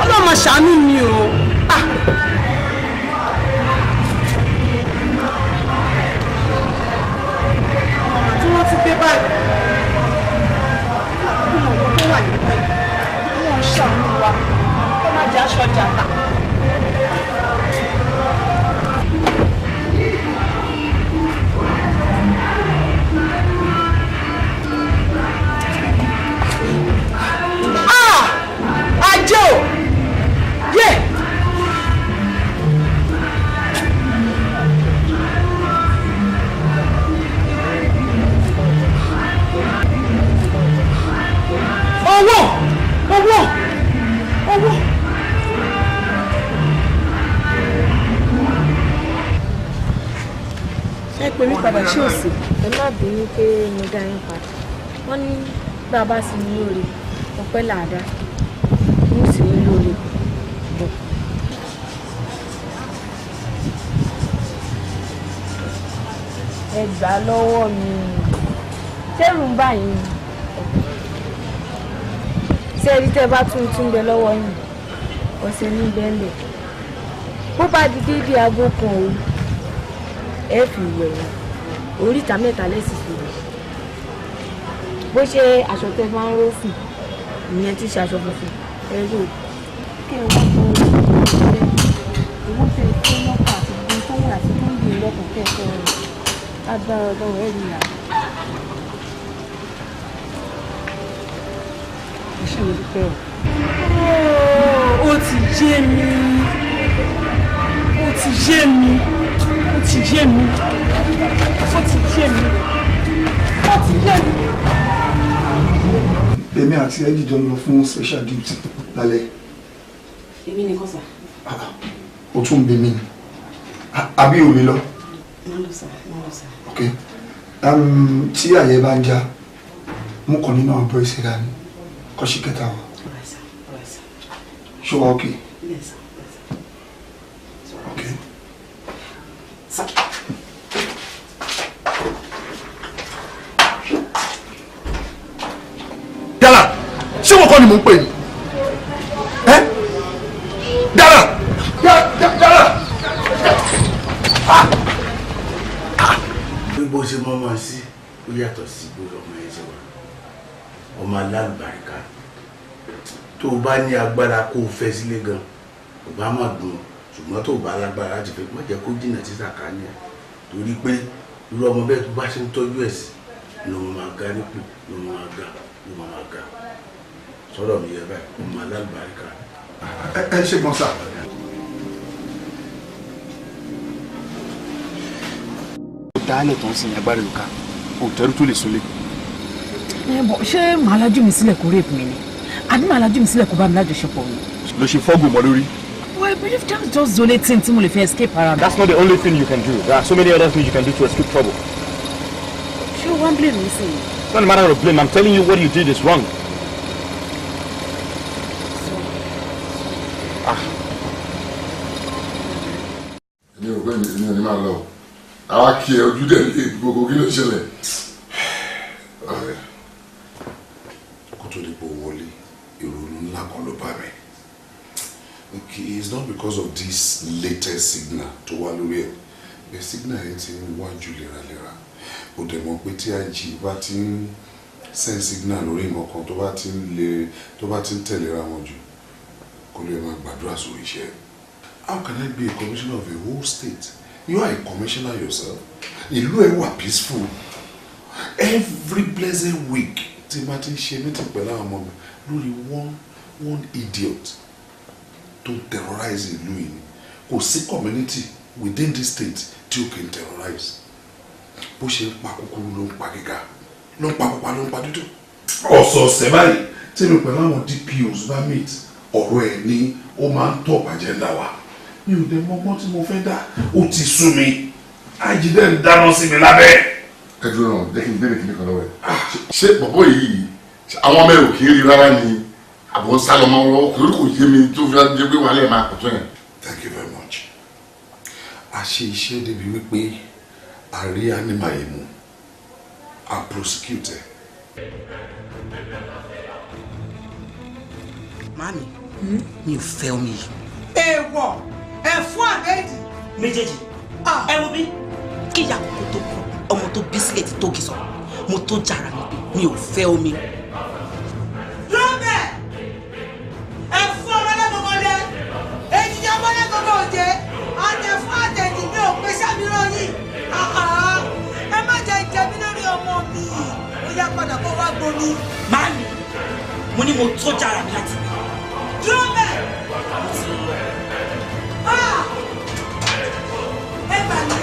ọlọ́run máa ṣàánú mi o. tí wọ́n ti gbé báyìí ọmọ tó wà nípa wọ́n ń ṣàánú wa kó má jẹ́ aṣọ ọjà ta. Ṣé o sì? Ẹ má bínú pé mo dá yín padà. Wọ́n ní bàbá sì ní lóore, ọpẹ́ làdá. Mo sì ní lóore bọ̀. Ẹ gbà lọ́wọ́ mi. Ṣẹ́rù ń bà yín. Ṣé ẹni tẹ́ bá tún bẹ lọ́wọ́ yín? Ọ̀sẹ̀ ní bẹ́ẹ̀lẹ̀. Bó bá di déédéé aago kan òru, ẹ fi wẹ̀yìn. Oríta mẹ́ta lẹ́sìn fèrè bó ṣe aṣọ tẹ máa ń ró fún ìyẹn tí ṣe aṣọ funfun ẹ rò kí ẹ wá fún owó tẹ fún lọ́pàá àti gbogbo tó wà àti tó ń gbé lọ́kàn kẹ́kọ̀ọ́ rẹ̀ agbára ọlọ́run ẹ̀ rí ìyá. ẹ ṣe mo dúpẹ́ o. ó ti yé mi ó ti yé mi ó ti yé mi ó ti yé mi ó ti yé mi. Èmi àti Eddie jọ lọ fún special duty lálẹ́. Èmi nìkan sà. O tún ń bẹ mí ni. Àbí ò lè lọ? Má lọ sà, má lọ sà. Ok. Tí àyè bá ń já, mú kan nínú àwọn boys ìlà ni. Kọ́ sí kẹta wa. Ṣé wà ok? Yes, sir. Ok. Sir. Dara, ṣé wọ́n kọ́ ni mò ń pè ní? Dara! Dara! Bí bó ṣe mọ́ máa sí, ó yàtọ̀ sí gbogbo ọmọ ẹ̀ ṣe wà. Ọmọ alálùbáríkà. Tó o bá ní agbára kó o fẹ́ sílé gan, kò bá má dùn. Ṣùgbọ́n tó o bá lágbára láti fi má jẹ́ kó jìnnà sí sàkáání ẹ̀. Torí pé irú ọmọ bẹ́ẹ̀ tó bá ṣe ń tọ́jú ẹ̀ sí, ló máa ga nípò, ló máa ga. Sọ́dọ̀ mi yẹ báyìí, ọmọ alálùbáríkà. Ẹ ṣe gbọ́n sá. Dálẹ̀ tó ń sin agbára ìlúkà, òtẹ́rù tó lè súnlé. Ṣé màá lajú mi sílẹ̀ kó rape mi ni? Àbí màá lajú mi sílẹ̀ kó bá mi lájọṣepọ̀ mi? Lọ ṣe fọ́gùn mọ́ lórí. Well, I believe that's just the only thing tí mo lè fi escape around. That's not the only thing you can do. There are so many other things you can do to escape trouble. Ṣé o wá ń blame mi sí i? It's not a matter of blame. I'm telling you what you did is wrong. Ní òpin mi ni máa lọ. Àwa kí ẹ ojú dẹ̀ lé gbogbo kí ló ṣẹlẹ̀. Kó tó di pé wọlé, ìrònú ńlá kan ló bá mi. Okay, it's not because of this latest signal tó wá lórí ẹ̀. The signal yẹn ti ń wájú léraléra. Ó dẹ̀ mọ̀ pé tí IG bá ti ń send signal lórí nǹkan kan tó bá ti ń tẹ̀léra wọn jù, kó lè máa gbàdúrà sórí iṣẹ́. How can I be a commissioner of a whole state? You are a commissioner yourself. Ìlú ẹ̀ wà peaceful. every blessed week tí ma ti ṣe meeting pẹ̀lú àwọn ọmọ mi lórí one idiot to terrorize ìlú yìí kò sí community within this state tí ó kì í terrorize bó ṣe ń pa kúkúrú ló ń pa gíga ló ń pa pupa ló ń pa dúdú. ọ̀sọ̀ọ̀sẹ̀ báyìí tí mi pẹ̀lú àwọn DPOs bá meet ọ̀rọ̀ ẹ̀ ní ó máa ń top agenda wa mi ò dé mọ́gbọ́n tí mo fẹ́ dá ó ti sú mi Àjídé ń dáná sí mi lábẹ́. ẹ dúró náà jẹ́ kí n bẹ̀rẹ̀ kíní kan lọ́wọ́ ẹ̀ ṣé bọ̀bọ̀ yìí àwọn ọmọ ẹ̀ ò kì í rí rárá ni àbọ̀ sálọmọ lọ́wọ́ kò yé mi tó fi jẹ́ pé wàhálà ẹ̀ máa pọ̀ tó yẹn. Thank you very much. A ṣe iṣẹ́ débi wípé a rí anima yìí mú a prosecute. Mami, mi ò fẹ́ omi yìí. Èèwọ̀ ẹ̀fọ́ àbẹ́ẹ̀dì. Méjèèjì. Ẹ wo bí kí ìyá àkókò tó kú ọmọ tó bí sílẹ̀ ti tógi sọ mo tó jàrà mi pé mi ò fẹ́ omi. Lọ́bẹ̀ ẹ̀fọ́ ọmọdé èjìjì ọmọdé gbogbo òde àtẹ̀fọ́ àtẹ̀jì mi ò pé sábìrán yìí ẹ má jẹ ìjẹ̀bi lórí ọmọ mi ó yá padà kó wá gbomi. Màámi mo ní mo tó jàrà mi láti bí. Lọ́bẹ̀ ẹ bà mí.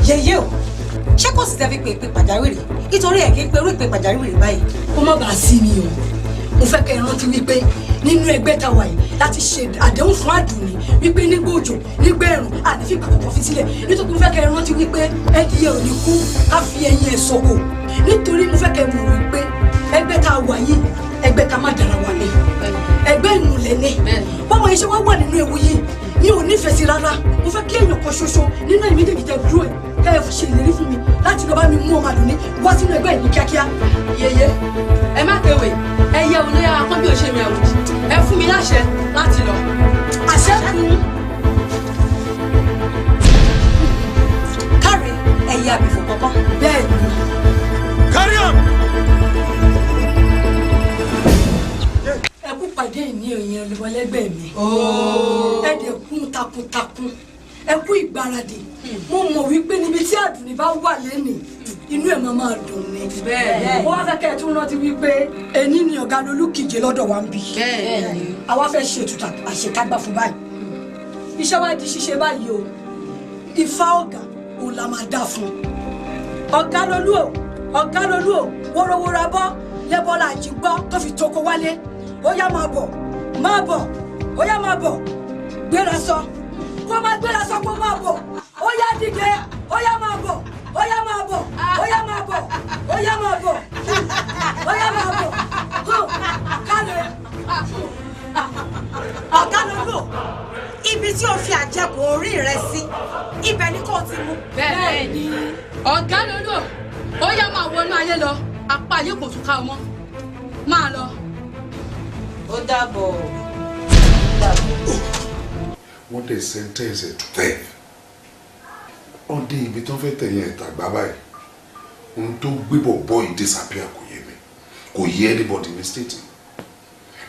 yeye o ṣé kò sì tẹ́fi pé ìpè pàjáwìrì nítorí ẹ̀ kí n pe irú ìpè pàjáwìrì báyìí. kó má bàa sí mi o mo fẹ́ kẹ́ ẹ rántí wípé nínú ẹgbẹ́ ta wà yìí láti ṣe àdéhùn fún àdùnní wípé nígbà òjò nígbà ẹ̀rùn àní fi pàpàpọ̀ fi sílẹ̀ nítorí mo fẹ́ kẹ́ ẹ rántí wípé ẹdìyẹ ò ní kú ká fi ẹyin ẹ̀ sọ̀kò nítorí mo fẹ́ kẹ́ ẹ mọ̀ wípé ẹgbẹ́ ta wà yìí ẹgbẹ́ ká má dára wà ní ẹgbẹ́ ìmùlẹ̀ ní báwọn iṣẹ́ wá wà nínú ewu yìí mi ò nífẹ̀ẹ́ sí rárá mo fẹ́ kí èèyàn kan ṣoṣo nínú ẹ̀mí méjèèjì tẹ dúró ẹ̀ kẹ́ ẹ ṣe ìlérí fún mi láti lọ bá mi mú ọmọ àdùnní wá sínú ẹgbẹ́ yìí kíákíá. yeye ẹ má kéwè ẹ yẹ òun lóyà akọ́ bí o ṣe mi àwùjọ ẹ fún mi láṣẹ láti lọ. àṣẹ kún káre ẹyẹ àbìfò kọ̀ọ̀kan. bẹ́ẹ̀ ni. carry on. ẹ kú pàdé ìní èèyàn olùwọlẹ́gbẹ̀ẹ́ mi. ẹ dẹ̀ kún takuntakun ẹ kú ìgbáradì mo mọ̀ wípé níbi tí àdùnní bá wà lẹ́nìí inú ẹ̀ máa dùn ni. bẹ́ẹ̀ wọ́n wá fẹ́ kẹ́ ẹ tún rántí wípé ẹni ni ọ̀gá lolú kìje lọ́dọ̀ wa ń bì. àwa fẹ́ ṣètùtù àṣekágbá fún báyìí iṣẹ́ wa di ṣíṣe báyìí o ifá ọ̀gá òun la máa dá fún ọ̀gá lolú o wórówóró abọ́ lẹ́bọ́lá àjígbọ́ tó fi toko wálé ó yá máa bọ̀ ó yá máa bọ̀ gbéra sọ kó máa gbéra sọ kó máa bọ̀ ó yá dìde ó yá máa bọ̀ ó yá máa bọ̀ ó yá máa bọ̀ ó yá máa bọ̀ ó yá máa bọ̀ kálẹ̀. ọ̀gá lolú ibi tí o fi àjẹkù orí rẹ sí ibẹ̀ ni kò ti mú. bẹ́ẹ̀ ni ọ̀gá lolú ó yá máa wọnú ayé lọ apá ayé kò tún ká ọmọ máa lọ. ó dàbọ̀. wọ́n dẹ̀ sentence ẹ̀ to death. wọ́n dé ibi tó fẹ́ tẹ̀yìn ẹ̀ta gbá báyìí ohun tó gbé bọ̀bọ̀ yìí disappear kò yé mi kò yé anybody ní state.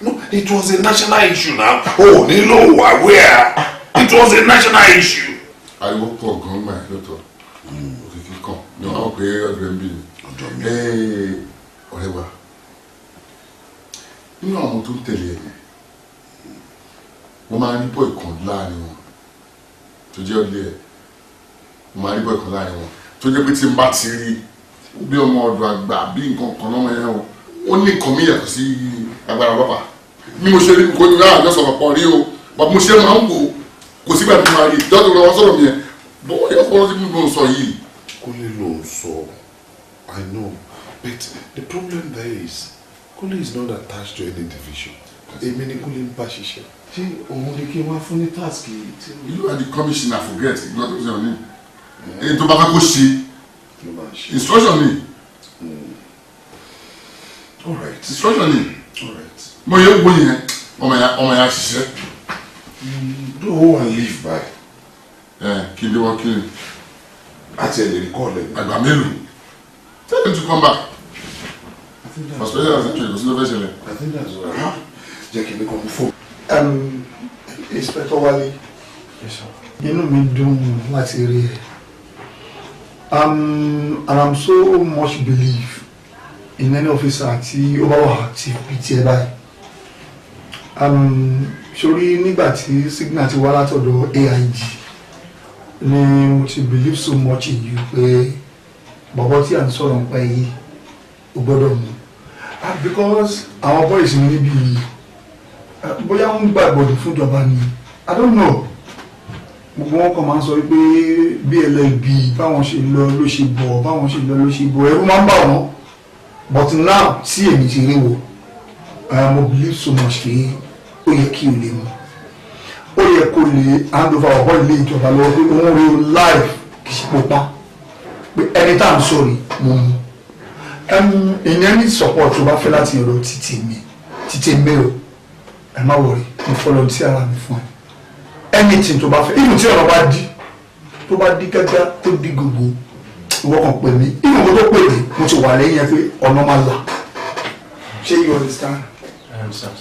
No, it was a national issue now. Oh, nílò aware. It was a national issue. ariwo pọ̀ gan-an máa lọ́tọ̀ òkìkí kan ní wọn pé ọdún ẹ̀ ń bì ní. ọ̀rẹ́ wa nínú àwọn tó ń tẹ̀lé ẹ̀ wọ́n máa ń rí bọ́ ìkan láàrin wọn tó jẹ́ ọdún ẹ̀ wọ́n máa ń rí bọ́ ìkan láàrin wọn tó jẹ́ pé tí n bá ti rí bí ọmọ ọ̀dọ̀ àgbà bí nǹkan kan lọ́mọ ẹ̀ ó ní nǹkan mi yàtọ̀ sí agbára bàbá bí mo ṣe rí nǹkan ní láàrin ọ̀sán ọ̀pọ̀ rí o bàbá mo ṣe máa ń wò kò sígbà tí mo máa rí dọ́tò lọ́wọ́ sọ̀rọ̀ mi yẹn bọ́ ẹ̀ fọwọ́ sí mi ló ń sọ yìí. Kúnlé ló ń sọ I know but the problem there is Kúnlé is not attached to any division èmi ni Kúnlé ń bá ṣiṣẹ́ ṣé òun ni kí n wá fún ní task yìí. You are the commissioner forget ìgbà tó ṣe òní èyí tó bá fẹ́ kó ṣe instruction ni. All right. Instruction ni. All right. Mo yẹ wo yẹn ọmọ yẹn ṣiṣẹ́. Go and live by. Kí ló wọ́n kí ni. Àti ẹ̀ lè rí kọ́ ọ̀lẹ́. Àgbà mélòó. Tell him to come back. For special as a trade, kò sí ló fẹ́ ṣẹlẹ̀. I think that's all right. Jẹ́ kí n lè kọ́ mi fò. Inspector Wale. Inú mi dùn láti rí ẹ. And I'm so much believe in any officer tí ó bá wà active bíi tiẹ̀ báyìí. Sori nígbà tí signal ti wá látọ̀dọ̀ AIG ni mo ti believe so much in you pé bàbá tí à ń sọ̀rọ̀ nípa èyí ó gbọ́dọ̀ mú. Because àwọn boys mi níbi bóyá wọ́n gbàgbọ́dọ̀ fún ìjọba ni I don't know. Gbogbo wọn kàn máa ń sọ pé BLLB báwọn ṣe lọ ló ṣe bọ̀ báwọn ṣe lọ ló ṣe bọ̀ ẹ̀rù máa ń bà wọ́n but now tí èmi ti rí wo mo believe so much pé ó yẹ kí o lè mú ó yẹ kó lè hand over ọ̀bọ̀ ilé ìjọba lọ́wọ́ pé òun rí o live kì í ṣe pupa pé ẹni tá à ń sọ̀rọ̀ mo mú ìyẹn ní support tó bá fẹ́ láti ọ̀rọ̀ títí mi o ẹ má wọrí mo fọlọ́ tí ara mi fún ẹ anything tó bá fẹ́ inú tí ọ̀rọ̀ bá di tó bá di gẹ́gẹ́ tó di gbogbo ìwọ kan pè mí inú kó tó pè mí mo ti wà lẹ́yìn ẹ pé ọ̀nà máa là ṣé you understand. I understand.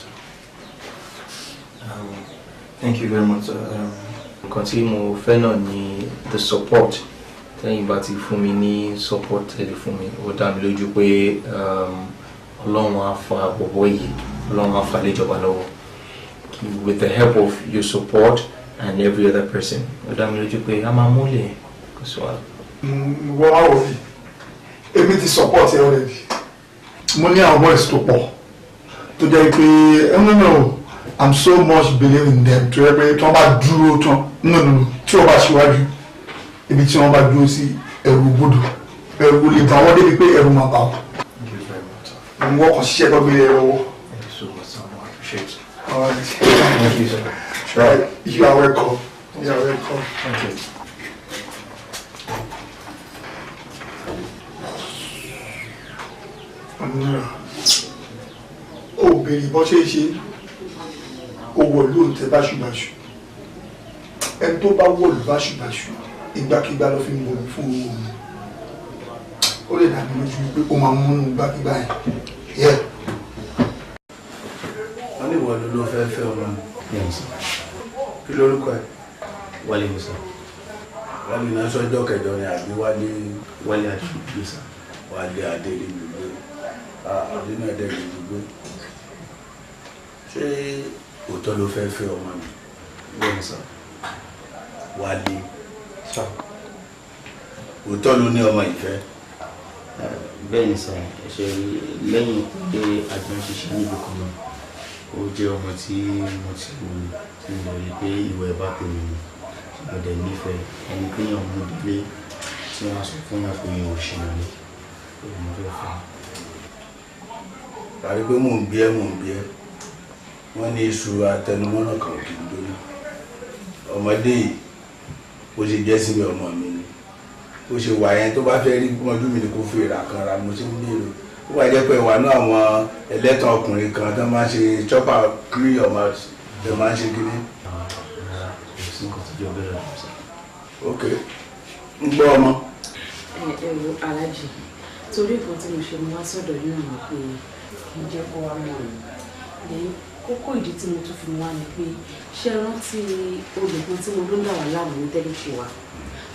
Thank you very much. Nǹkan tí mo fẹ́ náà ni the support tẹ́yìn bá ti fún mi ní support tẹ́lẹ̀ fún mi ó dá mi lójú pé Ọlọ́run á fa bọ̀bọ̀ yìí Ọlọ́run á fa léjọba lọ́wọ́ with the help of your support and every other person. Ó dá mi lójú pé a máa múlẹ̀ kò sí wàhálà. Wọ́n á wò ó èmi ti support ẹ already mo ní àwọn boys tó pọ̀ tó jẹ́ pé no I'm so much believe in them tó yẹ pé tí wọ́n bá dúró tán no tí wọ́n bá ṣíwájú ibi tí wọ́n bá dúró sí ẹ̀rù gbọ́dọ̀ ẹ̀rù lè bá wọ́n débi pé ẹ̀rù máa bá wọn. Àwọn ọkọ̀ ṣiṣẹ́ tó gbé ẹ̀rọ wọ́. All right. Thank you, sir. Sure. You are welcome. You are welcome. Thank you. Ó béèrè bọ́ ṣe é ṣe ó wọ̀ lóòótọ́ báṣubàṣu ẹni tó bá wọ̀ lù báṣubàṣu ìgbàkigbà ló fi ń wọ̀ fún owó mi ó lè dàbí lójú pé ó máa múnú ìgbàkigbà yẹn. wọ́n ní ìwọ ló fẹ́ fẹ́ ọmọ mi. kí lórúkọ ẹ. Wálé Musa. Wálé náà sọ́jọ́ kẹjọ ni àbí Wálé. Wálé Musa. Wálé Adéríbigbé. Adéná Adéríbigbé. ṣé òótọ́ ló fẹ́ fẹ́ ọmọ mi. Wálé Musa. Wálé. òótọ́ ló ní ọmọ ìfẹ́. bẹ́ẹ̀ ni sà ṣe lẹ́yìn pé àjọ ń ṣiṣẹ́ níbi kan náà ó jẹ́ ọmọ tí mo ti wù tí mo rí pé ìwọ ẹ̀ bá pè mí mo dẹ̀ nífẹ̀ẹ́ ẹni pé yàn mú délé tí wọ́n sọ fún yàn pé yàn ò ṣìnà ní mo fẹ́ fẹ́. tàbí pé mò ń bí ẹ wọ́n ní iṣu atẹnumọ́nà kan kì í dóná ọmọdé yìí ó ṣe jẹ́ síbi ọmọ mi ni ó ṣe wà yẹn tó bá fẹ́ rí ọmọdún mi ni kò fi ìrà kan ra mo ṣe ń bèrè ó wà jẹ́ pé wà ní àwọn ẹlẹ́tàn ọkùnrin kan tó máa ń ṣe chopper clean your mouth tó máa ń ṣe kíní. ok ń gbọ́ ọmọ. ẹ wo alájì torí nǹkan tí mo ṣe mú wá sọ́dọ̀ yóò mọ̀ pé kí n jẹ́ kó wá mọ̀ ọ́ kókó ìdí tí mo tún fi wá ni pé ṣé rántí olùkọ́ tí mo ló ń dà wá láàmú ní tẹ́lifí wa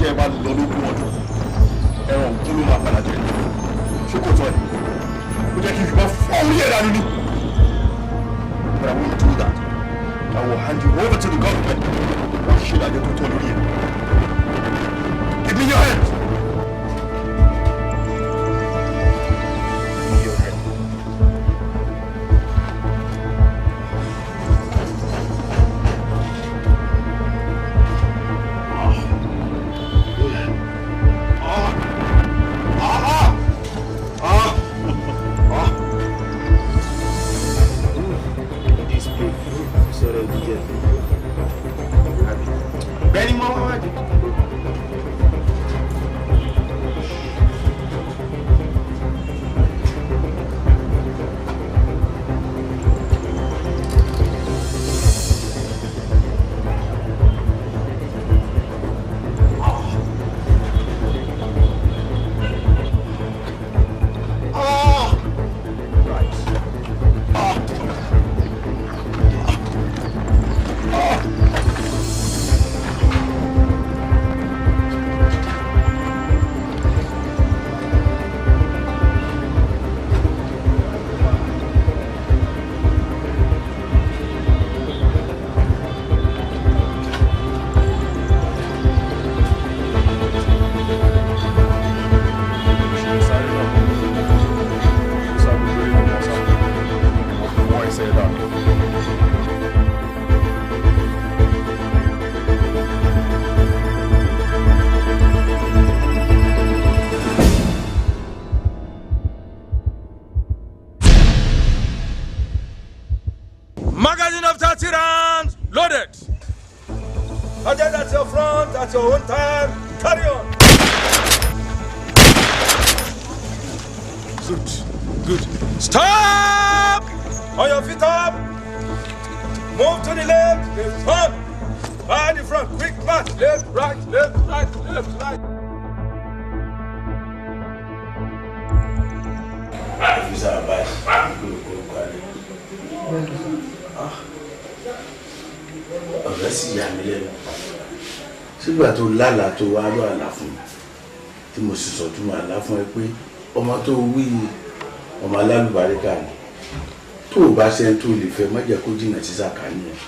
jẹ́ ẹ bá lọ lógún ọdún ẹran òkú ló máa padà jẹ ṣé kò tọ́ ẹ̀ ó jẹ́ kí n fìbọn fọ́ orí ẹ̀ dànù ni. But I won't do that. I will hand you over to the government. Wọ́n ṣe ìdájọ́ tó tọ́ lórí ẹ̀. Give me your hands. Magazine of 30 rounds loaded. Attend at your front at your own time. Carry on. Good, good. Stop! On your feet up. Move to the left, left front. By the front, quick march. Left, right, left, right, left, right. Officer Abbas, ọ̀rẹ́ sì yà mí lẹ́nu sígbà tó lálàá tó wá lọ àlá fún mi tí mo sì sọ tó máa lá fún ẹ pé ọmọ tó wí ọmọ alálùbáríkà ni tó o bá ṣe ń tó lè fẹ́ má jẹ́ kó jìnnà sí sàkání ẹ̀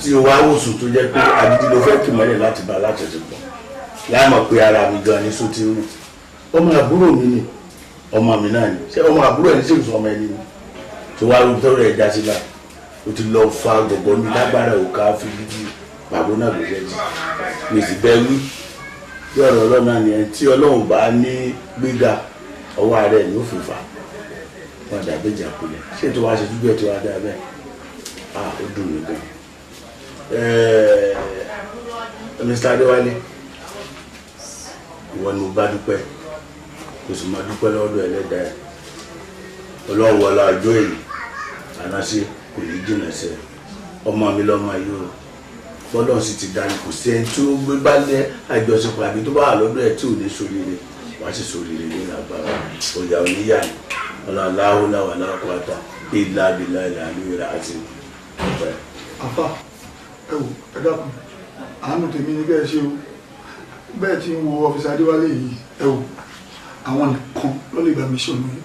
tí o wá wòsùn tó jẹ́ pé àdídí ló fẹ́ kì mọ́lẹ̀ láti bá aláṣẹṣepọ̀ láàmọ̀ pé ara mi gan ni sóti ń rìn ọmọ àbúrò mi ni ọmọ mi náà ni ṣé ọmọ àbúrò ẹni sì ń sọ ọmọ ẹni ni tó wá rú tọrọ ẹ̀ já sí báyìí o ti lọ fa gbọ̀gbọ́ mi lágbára òkà fi dídí bàbá náà ló jẹ́ jì mi sì bẹ́ wí bí ọ̀rọ̀ ọlọ́run náà nìyẹn tí ọlọ́run bá ní gbéga ọwọ́ ara ẹ̀ ní ó fi fà wọn dàbí ìjà kulẹ̀ ṣé tó wá ṣe dúgbẹ́ tó wá dá bẹ́ẹ̀ ó dùn mí gan. Mr. Adéwálé ìwọ ni mo bá dúpẹ́ kò sì máa dúpẹ́ lọ́dọ̀ ẹlẹ́dàá ẹ̀ ọlọ́run wọlé àjọ èyí ànáṣe kò ní jìnnà sẹ ọmọ mi lọmọ yìí o gbọ́dọ̀ sì ti dání kò sí ẹni tí ó gbé balẹ̀ àjọṣepọ̀ àbí tó bá wà lọ́dọ̀ ẹ̀ tí ò ní ṣoríire wá sì ṣoríire ní ìlàgbára òyà oníyà ni ọlọ́láhùn láwà láàkúrátà ìlà àbílà ìlà àlúwẹ̀rẹ̀ àti ọ̀pẹ́. àfà ẹ wò ẹ dákun àánú tèmi ní kẹ́ ẹ ṣe o bẹ́ẹ̀ tí ń wo ọ́fíìsì Adéwálé yìí ẹ wò àwọn nìkan ló lè gbà mí ṣòro yìí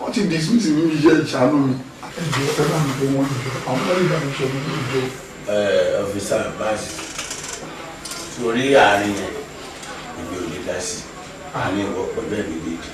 wọ́n ti dismiss mi ní iṣẹ́ ìṣàánú mi. Ọfíìsà Abbas torí àárín yẹn ìgbé òní dá sí àárín ìwọ pẹ̀lú ẹ̀mí méjì